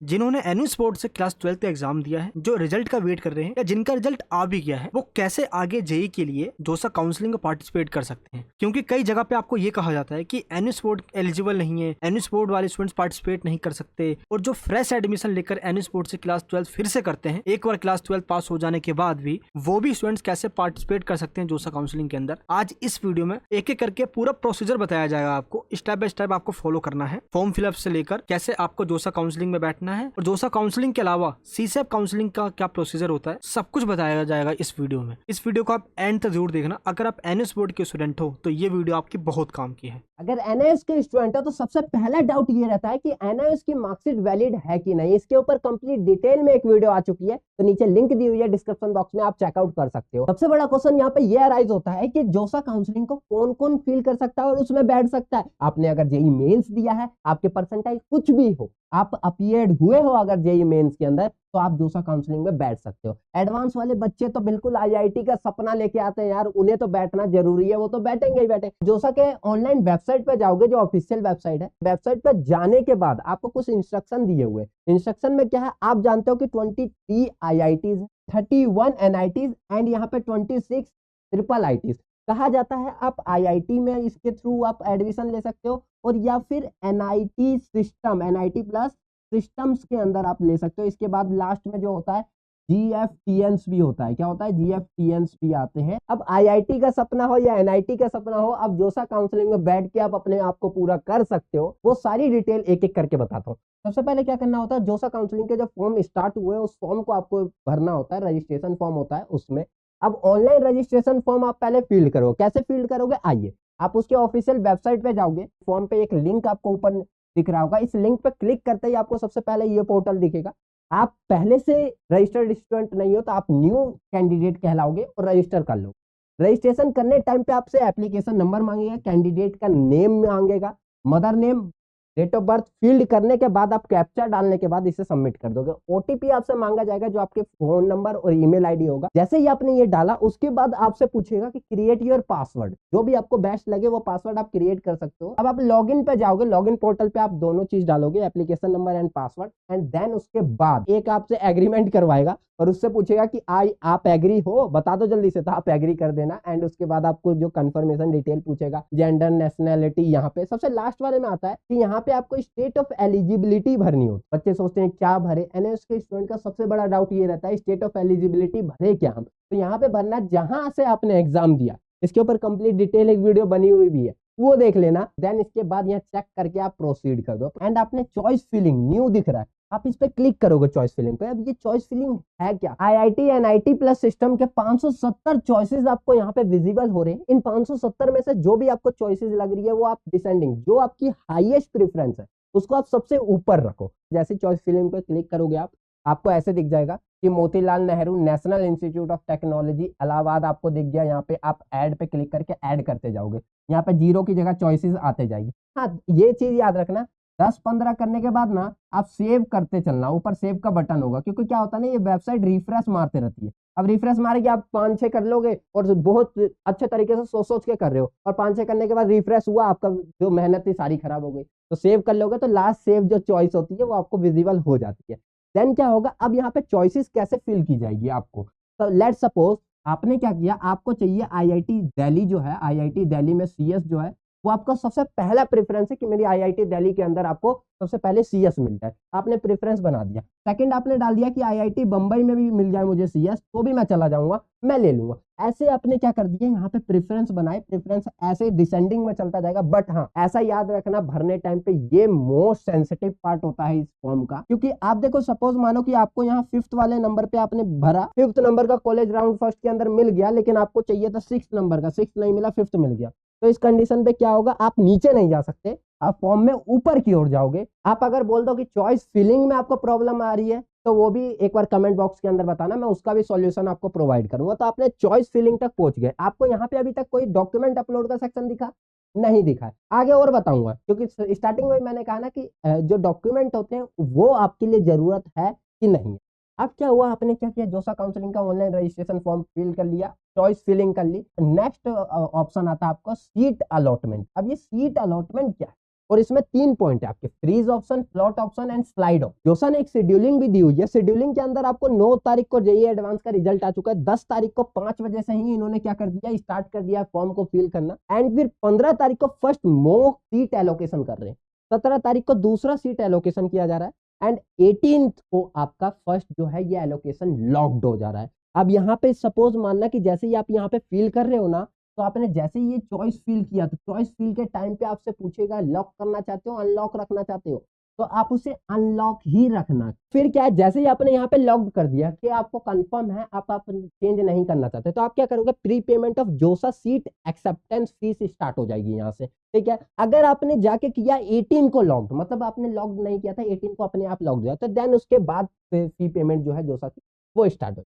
जिन्होंने एनु स्पोर्ट से क्लास 12 का एग्जाम दिया है, जो रिजल्ट का वेट कर रहे हैं या जिनका रिजल्ट आ भी गया है, वो कैसे आगे जेई के लिए जोसा काउंसलिंग में पार्टिसिपेट कर सकते हैं। क्योंकि कई जगह पे आपको ये कहा जाता है कि एनु स्पोर्ट एलिजिबल नहीं है, एनु स्पोर्ट वाले स्टूडेंट्स पार्टिसिपेट नहीं कर सकते। और जो फ्रेश एडमिशन लेकर एनु स्पोर्ट से क्लास 12 फिर से करते हैं, एक बार क्लास 12 पास हो जाने के बाद भी, वो भी स्टूडेंट्स कैसे पार्टिसिपेट कर सकते हैं जोसा काउंसलिंग के अंदर। आज इस वीडियो में एक एक करके पूरा प्रोसीजर बताया जाएगा। आपको स्टेप बाय स्टेप आपको फॉलो करना है, फॉर्म फिलअप से लेकर कैसे आपको जोसा काउंसलिंग में बैठना है, और जोसा काउंसलिंग के अलावा सीसेप काउंसलिंग का क्या प्रोसीजर होता है, सब कुछ बताया जाएगा इस वीडियो में। इस वीडियो को आप एंड तक जरूर देखना। अगर आप एनएस बोर्ड के स्टूडेंट हो तो ये वीडियो आपकी बहुत काम की है। अगर एनआईएस के स्टूडेंट हो तो सबसे पहला डाउट ये रहता है कि एनआईएस की मार्कशीट वैलिड है कि नहीं। इसके ऊपर कंप्लीट डिटेल में एक वीडियो आ चुकी है, तो नीचे लिंक दी हुई है डिस्क्रिप्शन बॉक्स में, आप चेकआउट कर सकते हो। सबसे बड़ा क्वेश्चन यहाँ पे ये अराइज होता है कि जोसा काउंसलिंग को कौन कौन फील कर सकता है और उसमें बैठ सकता है। आपने अगर जेई मेंस दिया है, आपके परसेंटाइल कुछ भी हो, आप अपीयर्ड हुए हो अगर जेई मेंस के अंदर, तो आप जोसा काउंसलिंग में बैठ सकते हो। एडवांस वाले बच्चे तो बिल्कुल आईआईटी का सपना लेके आते हैं यार, उन्हें तो बैठना जरूरी है, वो तो बैठेंगे ही बैठे। जोसा के ऑनलाइन वेबसाइट पे जाओगे, जो ऑफिशियल वेबसाइट है, वेबसाइट पे जाने के बाद आपको कुछ इंस्ट्रक्शन दिए हुए। इंस्ट्रक्शन में क्या है, आप जानते हो कि 23 आईआईटीज, 31 एनआईटीज एंड यहाँ पे 26 ट्रिपल आईटीज कहा जाता है। आप आईआईटी में इसके थ्रू आप एडमिशन ले सकते हो, और या फिर NIT system, NIT plus systems के अंदर आप ले सकते हो। इसके बाद लास्ट में जो होता है जीएफटीएंस भी होता है। क्या होता है? जीएफटीएंस भी आते हैं। अब आईआईटी का सपना हो या एनआईटी का सपना हो, अब जोसा काउंसलिंग में बैठ के आप अपने आप को पूरा कर सकते हो। वो सारी डिटेल एक एक करके बताता हूँ। सबसे पहले क्या करना होता है, जोसा काउंसलिंग के जब फॉर्म स्टार्ट हुए उस फॉर्म को आपको भरना होता है। रजिस्ट्रेशन फॉर्म होता है उसमें। अब ऑनलाइन रजिस्ट्रेशन फॉर्म आप पहले फील करो। कैसे फील करोगे? आइए, आप उसके ऑफिशियल वेबसाइट पे जाओगे। फॉर्म पे एक लिंक आपको ऊपर दिख रहा होगा, इस लिंक पे क्लिक करते ही आपको सबसे पहले ये पोर्टल दिखेगा। आप पहले से रजिस्टर्ड स्टूडेंट नहीं हो तो आप न्यू कैंडिडेट कहलाओगे और रजिस्टर कर लो। रजिस्ट्रेशन करने टाइम पे आपसे एप्लीकेशन नंबर मांगेगा, कैंडिडेट का नेम मांगेगा, mother name, date of birth filled करने के बाद आप कैप्चा डालने के बाद इसे सबमिट कर दोगे। ओटीपी आपसे मांगा जाएगा जो आपके फोन नंबर और ईमेल आईडी होगा। जैसे ही आपने ये डाला उसके बाद आपसे पूछेगा कि क्रिएट योर पासवर्ड, जो भी आपको बेस्ट लगे वो पासवर्ड आप क्रिएट कर सकते हो। अब आप लॉगिन पे जाओगे, लॉगिन पोर्टल पे आप दोनों चीज डालोगे, application number and password, and then उसके बाद एक आपसे एग्रीमेंट करवाएगा और उससे पूछेगा कि आप एग्री हो, बता दो जल्दी से, तो आप एग्री कर देना। एंड उसके बाद आपको जो कंफर्मेशन डिटेल पूछेगा, जेंडर, नेशनैलिटी, यहाँ पे सबसे लास्ट वाले में आता है कि यहाँ पे आपको स्टेट ऑफ एलिजिबिलिटी भरनी होती है। बच्चे सोचते हैं क्या भरे, एनएस के स्टूडेंट का सबसे बड़ा डाउट ये रहता है स्टेट ऑफ एलिजिबिलिटी भरे क्या हम। तो यहाँ पे भरना जहां से आपने एग्जाम दिया। इसके ऊपर कंप्लीट डिटेल एक वीडियो बनी हुई भी है, वो देख लेना। देन इसके बाद यहाँ चेक करके आप प्रोसीड कर दो। एंड आपने चॉइस फिलिंग न्यू दिख रहा है, आप इस पे क्लिक करोगे चॉइस फिलिंग पे। अब ये चॉइस फिलिंग है क्या? आईआईटी एनआईटी प्लस सिस्टम के 570 चॉइसेस आपको यहाँ पे विजिबल हो रहे हैं। इन 570 में से जो भी आपको चॉइसेस लग रही है वो आप डिसेंडिंग, जो आपकी हाईएस्ट प्रेफरेंस है उसको आप सबसे ऊपर रखो। जैसे चॉइस फिलिंग पे क्लिक करोगे आपको ऐसे दिख जाएगा कि Motilal Nehru national institute of technology Allahabad आपको दिख गया। यहाँ पे आप ऐड पे क्लिक करके ऐड करते जाओगे, यहाँ पे 0 की जगह चॉइसेस आते जाएगी। हाँ, ये चीज याद रखना, 10-15 करने के बाद ना आप सेव करते चलना, ऊपर सेव का बटन होगा। क्योंकि क्या होता है ना, ये वेबसाइट रिफ्रेश मारते रहती है। अब रिफ्रेश मारेगी, आप 5-6 कर लोगे और बहुत अच्छे तरीके से सोच के कर रहे हो, और 5-6 करने के बाद रिफ्रेश हुआ, आपका जो मेहनत थी सारी खराब हो गई। तो सेव कर लोगे तो लास्ट सेव जो चॉइस होती है वो आपको विजिबल हो जाती है। देन क्या होगा, अब यहाँ पे चॉइसेस कैसे फिल की जाएगी आपको। तो लेट्स सपोज आपने क्या किया, आपको चाहिए आईआईटी दिल्ली, जो है आईआईटी दिल्ली में सीएस जो है वो आपका सबसे पहला प्रेफरेंस है कि मेरी आईआईटी दिल्ली के अंदर आपको सबसे पहले सीएस मिल जाए। आपने प्रेफरेंस बना दिया। सेकंड आपने डाल दिया कि आईआईटी बम्बई में भी मिल जाए मुझे सीएस, तो भी मैं चला जाऊंगा, मैं ले लूंगा। ऐसे आपने क्या कर दिया, यहाँ पे प्रेफरेंस बनाए। प्रेफरेंस ऐसे डिसेंडिंग में चलता जाएगा। बट हाँ, ऐसा याद रखना, भरने टाइम पे ये मोस्ट सेंसिटिव पार्ट होता है इस फॉर्म का। क्योंकि आप देखो, सपोज मानो कि आपको यहाँ 5th वाले नंबर पे आपने भरा, 5th नंबर का कॉलेज राउंड फर्स्ट के अंदर मिल गया, लेकिन आपको चाहिए था 6th नंबर का, 6th नहीं मिला, 5th मिल गया। तो इस कंडीशन पे क्या होगा, आप नीचे नहीं जा सकते, आप फॉर्म में ऊपर की ओर जाओगे। आप अगर बोल दो कि चॉइस फिलिंग में आपको प्रॉब्लम आ रही है, तो वो भी एक बार कमेंट बॉक्स के अंदर बताना, मैं उसका भी सॉल्यूशन आपको प्रोवाइड करूंगा। तो आपने चॉइस फिलिंग तक पहुंच गए। आपको यहाँ पे अभी तक कोई डॉक्यूमेंट अपलोड का सेक्शन दिखा नहीं? दिखा है, आगे और बताऊंगा। क्योंकि स्टार्टिंग में मैंने कहा ना कि जो डॉक्यूमेंट होते हैं वो आपके लिए जरूरत है कि नहीं। अब क्या हुआ, आपने क्या किया, जोसा काउंसलिंग का ऑनलाइन रजिस्ट्रेशन फॉर्म फिल कर लिया, चॉइस फिलिंग कर ली। नेक्स्ट ऑप्शन आता है आपका सीट अलॉटमेंट। अब ये सीट अलॉटमेंट क्या है और इसमें 3 पॉइंट है आपके, freeze option, float option and slide option. JoSAA ने एक शेड्यूलिंग भी दी हुई है। शेड्यूलिंग के अंदर आपको 9 तारीख को जेईई एडवांस का रिजल्ट आ चुका है। 10 तारीख को 5 बजे से ही इन्होंने क्या कर दिया, स्टार्ट कर दिया फॉर्म को फिल करना। एंड फिर 15 तारीख को फर्स्ट मॉक सीट एलोकेशन कर रहे हैं। 17 तारीख को दूसरा सीट एलोकेशन किया जा रहा है एंड 18 को आपका फर्स्ट जो है ये एलोकेशन लॉक्ड हो जा रहा है। अब यहाँ पे सपोज मानना कि जैसे ही आप यहाँ पे फिल कर रहे हो ना, तो आपने जैसे ही ये चॉइस फिल किया तो चॉइस फिल के टाइम पे आपसे पूछेगा लॉक करना चाहते हो, अनलॉक रखना चाहते हो, तो आप उसे अनलॉक ही रखना। फिर क्या है, जैसे ही आपने यहाँ पे लॉक कर दिया कि आपको कंफर्म है, आप चेंज नहीं करना चाहते, तो आप क्या करोगे, प्री पेमेंट ऑफ जोसा सीट एक्सेप्टेंस फीस स्टार्ट हो जाएगी यहाँ से। ठीक है, अगर आपने जाके किया 18 को लॉक्ड, मतलब आपने लॉक्ड नहीं किया था, 18 को अपने आप लॉक्ड हो जाए, तो देन उसके बाद फी पेमेंट जो है जोसा की वो स्टार्ट हो।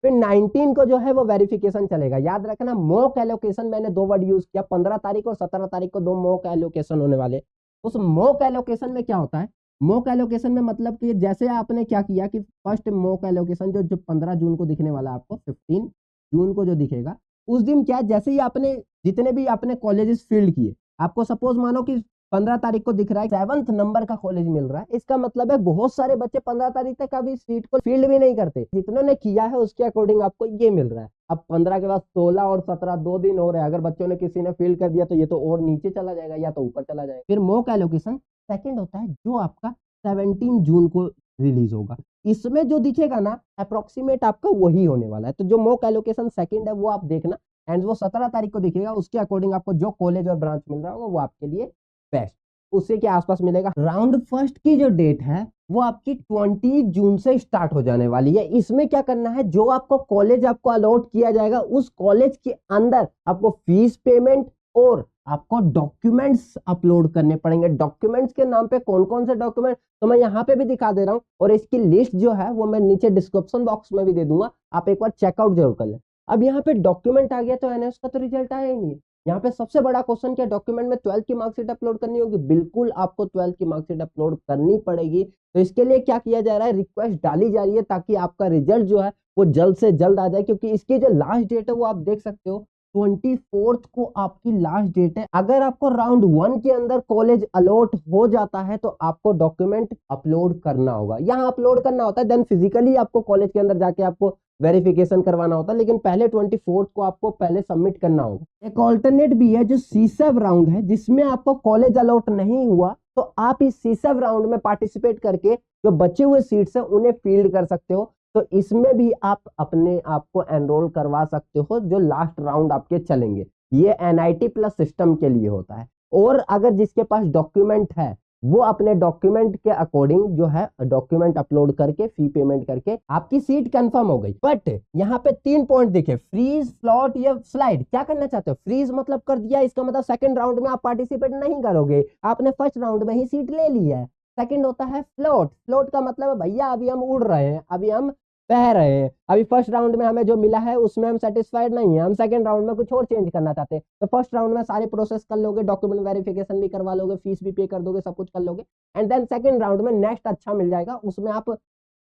फिर 19 को जो है वो वेरिफिकेशन चलेगा। याद रखना मॉक एलोकेशन, मैंने 2 वर्ड यूज किया, 15 तारीख और 17 तारीख को 2 मॉक एलोकेशन होने वाले। उस मॉक एलोकेशन में क्या होता है, मॉक एलोकेशन में मतलब कि जैसे आपने क्या किया कि फर्स्ट मॉक एलोकेशन जो 15 जून को दिखने वाला आपको, 15 जून को जो दिखेगा, उस दिन क्या, जैसे ही आपने जितने भी आपने कॉलेजेस फील्ड किए, आपको सपोज मानो कि 15 तारीख को दिख रहा है 7th नंबर का कॉलेज मिल रहा है, इसका मतलब है बहुत सारे बच्चे 15 तारीख तक अभी सीट को फील्ड भी नहीं करते, जितनों ने किया है उसके अकॉर्डिंग आपको ये मिल रहा है। अब 15 के बाद 16 और 17 2 दिन हो रहे हैं, अगर बच्चों ने किसी ने फील्ड कर दिया तो ये तो और नीचे चला जाएगा या तो ऊपर चला जाएगा। फिर मॉक एलोकेशन सेकंड होता है जो आपका 17 जून को रिलीज होगा। इसमें जो दिखेगा ना अप्रोक्सीमेट आपका वही होने वाला है। तो जो मॉक एलोकेशन सेकंड है वो आप देखना, एंड वो 17 तारीख को दिखेगा, उसके अकॉर्डिंग आपको जो कॉलेज और ब्रांच मिल रहा होगा वो आपके लिए बेस्ट उसी के आसपास मिलेगा। राउंड फर्स्ट की जो डेट है वो आपकी 20 जून से स्टार्ट हो जाने वाली है। इसमें क्या करना है, जो आपको कॉलेज आपको अलॉट किया जाएगा उस कॉलेज के अंदर आपको फीस पेमेंट और आपको डॉक्यूमेंट्स अपलोड करने पड़ेंगे। डॉक्यूमेंट्स के नाम पे कौन कौन से डॉक्यूमेंट तो मैं यहाँ पे भी दिखा दे रहा हूँ, और इसकी लिस्ट जो है वो मैं नीचे डिस्क्रिप्शन बॉक्स में भी दे दूंगा, आप एक बार चेकआउट जरूर कर लें। अब यहाँ पे डॉक्यूमेंट आ गया तो एनएस का तो रिजल्ट आया ही नहीं है। यहाँ पे सबसे बड़ा क्वेश्चन क्या, डॉक्यूमेंट में 12th की मार्कशीट अपलोड करनी होगी। बिल्कुल आपको 12th की मार्कशीट अपलोड करनी पड़ेगी। तो इसके लिए क्या किया जा रहा है, रिक्वेस्ट डाली जा रही है ताकि आपका रिजल्ट जो है वो जल्द से जल्द आ जाए, क्योंकि इसकी जो लास्ट डेट है वो आप देख सकते हो 24 को आपकी लास्ट डेट है। अगर आपको राउंड 1 के अंदर कॉलेज अलॉट हो जाता है तो आपको डॉक्यूमेंट अपलोड करना होगा, यहाँ अपलोड करना होता है, देन फिजिकली आपको कॉलेज के अंदर जाके आपको वेरिफिकेशन करवाना होता है, लेकिन पहले 24 को आपको पहले सबमिट करना होगा। एक ऑल्टरनेट भी है जो सीसेव राउंड है, जिसमें आपको कॉलेज अलॉट नहीं हुआ तो आप इस सीसेव राउंड में पार्टिसिपेट करके जो बचे हुए सीट्स है उन्हें फील्ड कर सकते हो। तो इसमें भी आप अपने आप को एनरोल करवा सकते हो, जो लास्ट राउंड आपके चलेंगे। ये एनआईटी प्लस सिस्टम के लिए होता है। और अगर जिसके पास डॉक्यूमेंट है वो अपने डॉक्यूमेंट के अकॉर्डिंग जो है डॉक्यूमेंट अपलोड करके फी पेमेंट करके आपकी सीट कंफर्म हो गई। बट यहाँ पे 3 पॉइंट दिखे, फ्रीज, फ्लॉट या स्लाइड। क्या करना चाहते हो, फ्रीज मतलब कर दिया, इसका मतलब सेकंड राउंड में आप पार्टिसिपेट नहीं करोगे, आपने फर्स्ट राउंड में ही सीट ले ली है। सेकंड होता है फ्लोट। फ्लोट का मतलब है भैया अभी हम उड़ रहे हैं, अभी हम बह रहे हैं, अभी फर्स्ट राउंड में हमें जो मिला है उसमें हम सेटिस्फाइड नहीं है, हम सेकंड राउंड में कुछ और चेंज करना चाहते हैं। तो फर्स्ट राउंड में सारे प्रोसेस कर लोगे, डॉक्यूमेंट वेरिफिकेशन भी करवा लोगे, फीस भी पे कर दोगे, सब कुछ कर लोगे, एंड देन सेकंड राउंड में नेक्स्ट अच्छा मिल जाएगा, उसमें आप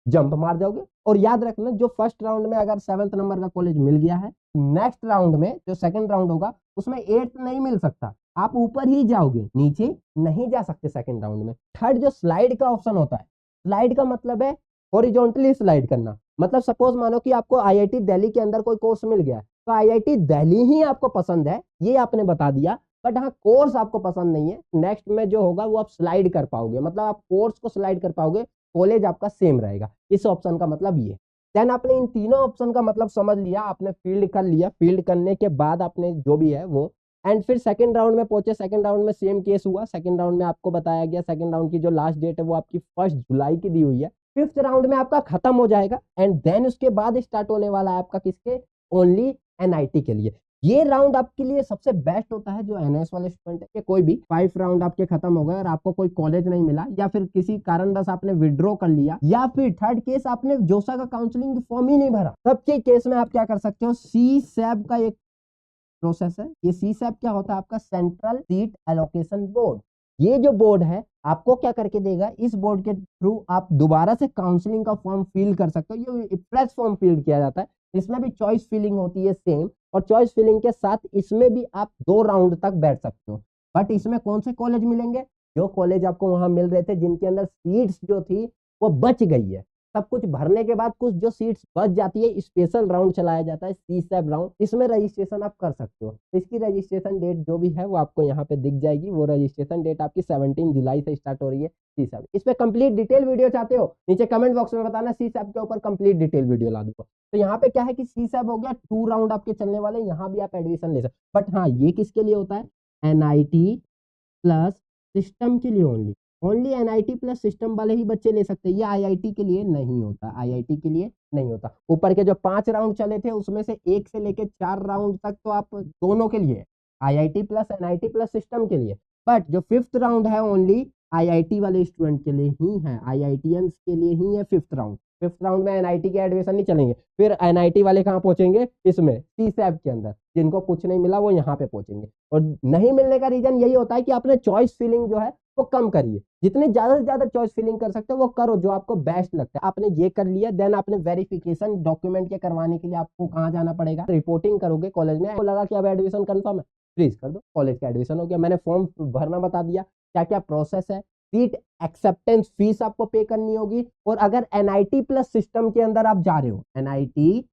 जंप मार जाओगे। और याद रखना जो फर्स्ट राउंड में अगर 7th नंबर का कॉलेज मिल गया है, नेक्स्ट राउंड में जो सेकंड राउंड होगा उसमें 8th नहीं मिल सकता, आप ऊपर ही जाओगे, नीचे नहीं जा सकते सेकंड राउंड में। थर्ड जो स्लाइड का ऑप्शन होता है, स्लाइड का मतलब है हॉरिजॉन्टली स्लाइड करना। मतलब सपोज मानो कि आपको आईआईटी दिल्ली के अंदर कोई कोर्स मिल गया, तो आईआईटी दिल्ली ही आपको पसंद है ये आपने बता दिया, बट हाँ कोर्स आपको पसंद नहीं है, नेक्स्ट में जो होगा वो आप स्लाइड कर पाओगे, मतलब आप कोर्स को स्लाइड कर पाओगे, कॉलेज आपका सेम रहेगा। इस ऑप्शन का मतलब ये। देन आपने इन तीनों ऑप्शन का मतलब समझ लिया, आपने फील्ड कर लिया, फील्ड करने के बाद आपने जो भी है वो, एंड फिर सेकंड राउंड में पहुंचे। सेकंड राउंड में सेम केस हुआ, सेकंड राउंड में आपको बताया गया, सेकंड राउंड की जो लास्ट डेट है वो आपकी 1 जुलाई की दी हुई है। 5th राउंड में आपका खत्म हो जाएगा, एंड देन उसके बाद स्टार्ट होने वाला है आपका किसके, ओनली एनआईटी के लिए। ये राउंड आपके लिए सबसे बेस्ट होता है जो एनएस वाले स्टूडेंट है। कोई भी 5 राउंड आपके खत्म हो गए और आपको कोई कॉलेज नहीं मिला, या फिर किसी कारणवश आपने विड्रॉ कर लिया, या फिर थर्ड केस आपने जोसा का काउंसलिंग फॉर्म ही नहीं भरा, तब के केस में आप क्या कर सकते हो, सीसैब का एक प्रोसेस है। ये सीसैब क्या होता है, आपका सेंट्रल सीट एलोकेशन बोर्ड। ये जो बोर्ड है आपको क्या करके देगा, इस बोर्ड के थ्रू आप दोबारा से काउंसलिंग का फॉर्म फिल कर सकते हो। ये फ्रेश फॉर्म फिल किया जाता है, इसमें भी चॉइस फिलिंग होती है सेम, और चॉइस फिलिंग के साथ इसमें भी आप 2 राउंड तक बैठ सकते हो। बट इसमें कौन से कॉलेज मिलेंगे, जो कॉलेज आपको वहां मिल रहे थे जिनके अंदर सीट्स जो थी वो बच गई है, सब कुछ भरने के बाद कुछ जो सीट्स बच जाती है, स्पेशल राउंड चलाया जाता है, CSAT राउंड, इसमें रजिस्ट्रेशन आप कर सकते हो। तो इसकी रजिस्ट्रेशन डेट जो भी है वो आपको यहाँ पे दिख जाएगी। वो रजिस्ट्रेशन डेट आपकी 17 जुलाई से स्टार्ट हो रही है CSAT। इस पे कंप्लीट डिटेल वीडियो चाहते हो, नीचे कमेंट बॉक्स में बताना, CSAT के ऊपर कंप्लीट डिटेल वीडियो ला दूंगा। तो यहाँ पे क्या है कि CSAT हो गया, 2 राउंड आपके चलने वाले, यहाँ भी आप एडमिशन ले सकते। बट हाँ, ये किसके लिए होता है? NIT प्लस सिस्टम के लिए only. Only NIT plus system वाले ही बच्चे ले सकते हैं, ये IIT के लिए नहीं होता, IIT के लिए नहीं होता। ऊपर के जो 5 राउंड चले थे उसमें से 1 से लेके 4 राउंड तक तो आप दोनों के लिए, IIT plus NIT plus system के लिए। बट जो 5th राउंड है ओनली IIT वाले स्टूडेंट के लिए ही है, IITians के लिए ही है 5th राउंड। 5th राउंड में NIT के एडमिशन नहीं चलेंगे। फिर NIT वाले कहाँ पहुंचेंगे? इसमें CSAT के अंदर। जिनको कुछ नहीं मिला वो यहाँ पे पहुंचेंगे। और नहीं मिलने का रीजन यही होता है कि आपने चॉइस फिलिंग जो है वो कम करिए। जितने ज्यादा से ज्यादा चॉइस फिलिंग कर सकते हो वो करो, जो आपको बेस्ट लगता है। आपने ये कर लिया, देन आपने वेरिफिकेशन डॉक्यूमेंट के करवाने के लिए आपको कहाँ जाना पड़ेगा? रिपोर्टिंग करोगे कॉलेज में। आपको लगा कि अब एडमिशन कंफर्म है, फ्रीज कर दो, कॉलेज का एडमिशन हो गया। मैंने फॉर्म भरना बता दिया, क्या क्या प्रोसेस है। सीट एक्सेप्टेंस फीस आपको पे करनी होगी। और अगर NIT प्लस सिस्टम के अंदर आप जा रहे हो, NIT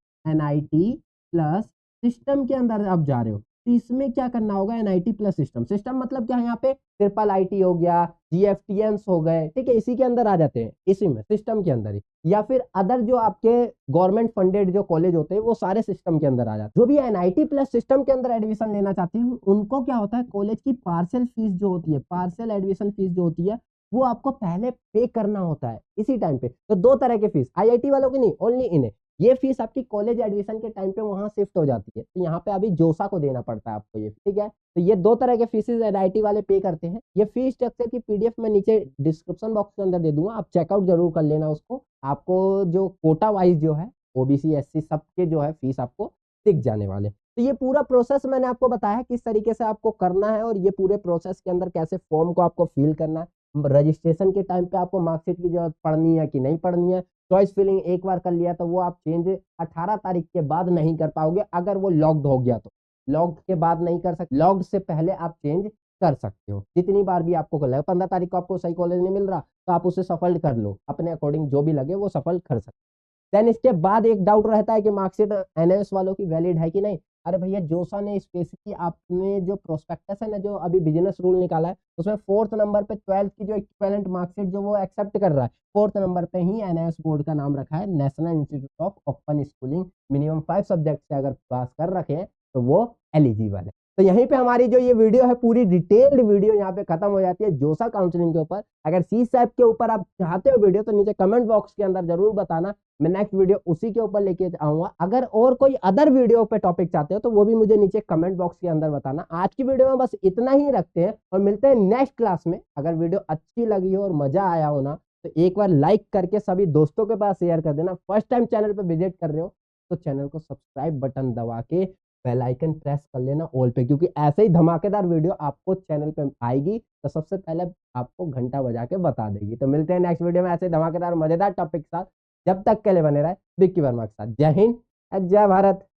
प्लस सिस्टम के अंदर आप जा रहे हो, तो इसमें क्या करना होगा? NIT plus system. सिस्टम मतलब क्या है? यहाँ पे IIIT हो गया, GFTNs हो गए, ठीक है, इसी के अंदर आ जाते हैं, इसी में सिस्टम के अंदर ही। या फिर अदर जो आपके गवर्नमेंट फंडेड जो कॉलेज होते हैं वो सारे सिस्टम के अंदर आ जाते हैं। जो भी NIT प्लस सिस्टम के अंदर एडमिशन लेना चाहते हैं उनको क्या होता है, कॉलेज की पार्सल फीस जो होती है, पार्सल एडमिशन फीस जो होती है वो आपको पहले पे करना होता है इसी टाइम पे। तो 2 तरह के फीस, IIT वालों की नहीं, ओनली इन्हें। ये फीस आपकी कॉलेज एडमिशन के टाइम पे वहां शिफ्ट हो जाती है, तो यहाँ पे अभी जोसा को देना पड़ता है आपको ये, ठीक है। तो ये 2 तरह के फीसेस NIT वाले पे करते हैं। ये फीस स्ट्रक्चर की PDF मैं नीचे डिस्क्रिप्शन बॉक्स के अंदर दे दूंगा, आप चेकआउट जरूर कर लेना उसको। आपको जो कोटा वाइज जो है, OBC SC सबके जो है फीस आपको दिख जाने वाले। तो ये पूरा प्रोसेस मैंने आपको बताया किस तरीके से आपको करना है, और ये पूरे प्रोसेस के अंदर कैसे फॉर्म को आपको फिल करना है। रजिस्ट्रेशन के टाइम पे आपको मार्कशीट की जरूरत पड़नी है कि नहीं पड़नी है। चॉइस फिलिंग एक बार कर लिया तो वो आप चेंज 18 तारीख के बाद नहीं कर पाओगे, अगर वो लॉक्ड हो गया तो। लॉक्ड के बाद नहीं कर सकते, लॉक्ड से पहले आप चेंज कर सकते हो जितनी बार भी आपको लगे। 15 तारीख को आपको सही कॉलेज नहीं मिल रहा तो आप उसे सफल कर लो, अपने अकॉर्डिंग जो भी लगे वो सफल कर सकते। देन इसके बाद एक डाउट रहता है कि मार्कशीट NIS वालों की वैलिड है कि नहीं। अरे भैया, जोसा ने स्पेसिफिकली आपने जो प्रोस्पेक्टस है ना, जो अभी बिजनेस रूल निकाला है, उसमें 4th नंबर पे 12th की जो इक्विवेलेंट मार्कशीट जो वो एक्सेप्ट कर रहा है, 4th नंबर पे ही NIS बोर्ड का नाम रखा है, national institute of open schooling. Minimum 5 subject से अगर पास कर रखे हैं तो वो एलिजिबल है। तो यहीं पे हमारी जो ये वीडियो है, पूरी डिटेल्ड वीडियो यहाँ पे खत्म हो जाती है जोसा काउंसलिंग के ऊपर। अगर CSAT के ऊपर आप चाहते हो वीडियो तो नीचे कमेंट बॉक्स के अंदर जरूर बताना, मैं नेक्स्ट वीडियो उसी के ऊपर लेके आऊंगा। अगर और कोई अदर वीडियो पे टॉपिक चाहते हो तो वो भी मुझे नीचे कमेंट बॉक्स के अंदर बताना। आज की वीडियो में बस इतना ही रखते हैं और मिलते हैं नेक्स्ट क्लास में। अगर वीडियो अच्छी लगी हो और मजा आया हो ना, तो एक बार लाइक करके सभी दोस्तों के पास शेयर कर देना। फर्स्ट टाइम चैनल पर विजिट कर रहे हो तो चैनल को सब्सक्राइब बटन दबा के बेल आइकन प्रेस कर लेना ऑल पे, क्योंकि ऐसे ही धमाकेदार वीडियो आपको चैनल पे आएगी तो सबसे पहले आपको घंटा बजा के बता देगी। तो मिलते हैं नेक्स्ट वीडियो में ऐसे धमाकेदार मजेदार टॉपिक के साथ। जब तक के लिए बने रहे विक्की वर्मा के साथ। जय हिंद, जय भारत।